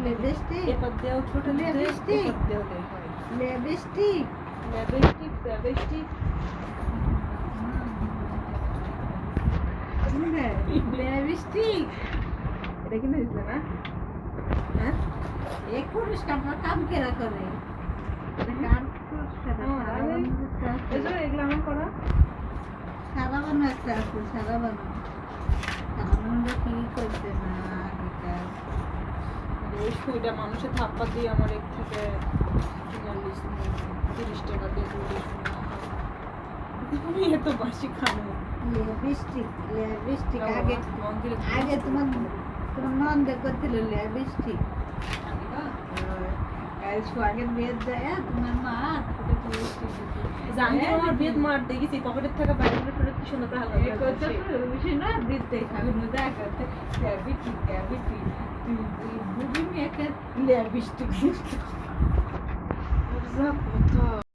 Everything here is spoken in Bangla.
लिपस्टिक ये पत्ते और छोटे लिपस्टिक पत्ते होते हैं लिपस्टिक लिपस्टिक लिपस्टिक এটা কিনে দিছে না হ্যাঁ এক পুরুষ কাম কেরা করে কাম পুরুষ এজন্য এগুলো আমার করা সারা বানো একটা আছে সারা বানো কি করতে না এটা ওই সুইটা মানুষের থাপ্পা দিয়ে আমার এক থেকে 30 টাকা দিয়ে আমি এত বাসি খাবো লিপস্টিক আগে আগে তোমার নন্দ করছিল লিপস্টিক সোহাগের বিয়ের যায় তোমার মা জানি আমার বেদ মার দেখেছি পকেটের থেকে বাইরে করে কি সুন্দর করে হালকা বেশি না দিতে দেখা করতে ক্যাবিটি বুঝিনি একটা লিপস্টিক কথা